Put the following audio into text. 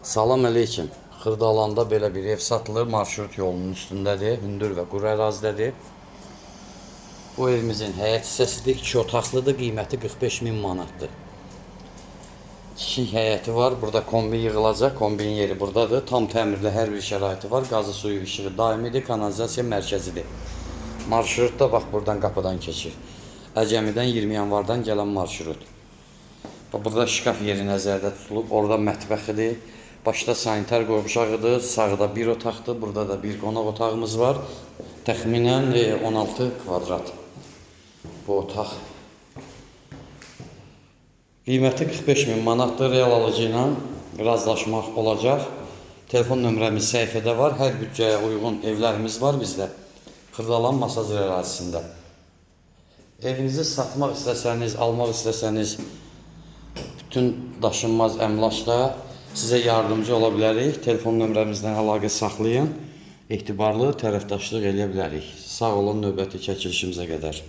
Salam əleykum. Xırdalanda belə bir ev satılır. Marşrut yolunun üstündədir. Hündür və quru ərazidədir. Bu evimizin həyət hissəsidir. 2 otaqlıdır. Qiyməti 45 min manatdır. Kiçik həyəti var. Burada kombi yığılacaq. Kombinin yeri buradadır. Tam təmirli hər bir şəraiti var. Qazı, suyu, işığı daimidir. Kanalizasiya mərkəzidir. Marşrut da bax buradan qapıdan keçir. Əcəmidən 20 yanvardan gələn marşrut. Burada şkaf yeri nəzərdə tutulub. Orada mətbəxidir. Başda sanitar qovşağıdır. Sağda bir otaqdır. Burada da bir qonaq otağımız var. Təxminən 16 kvadrat bu otaq. Qiyməti 45 min manatdır. Real alıcı ilə razılaşmaq olacaq. Telefon nömrəmiz səhifədə var. Hər büdcəyə uyğun evlərimiz var bizdə. Xırdalan Masazır ərazisində. Evinizi satmaq istəsəniz, almaq istəsəniz bütün daşınmaz əmlakda sizə yardımcı ola bilərik. Telefon nömrəmizdən əlaqə saxlayın. Etibarlı tərəfdaşlıq eləyə bilərik. Sağ olun növbəti çəkilişimizə qədər.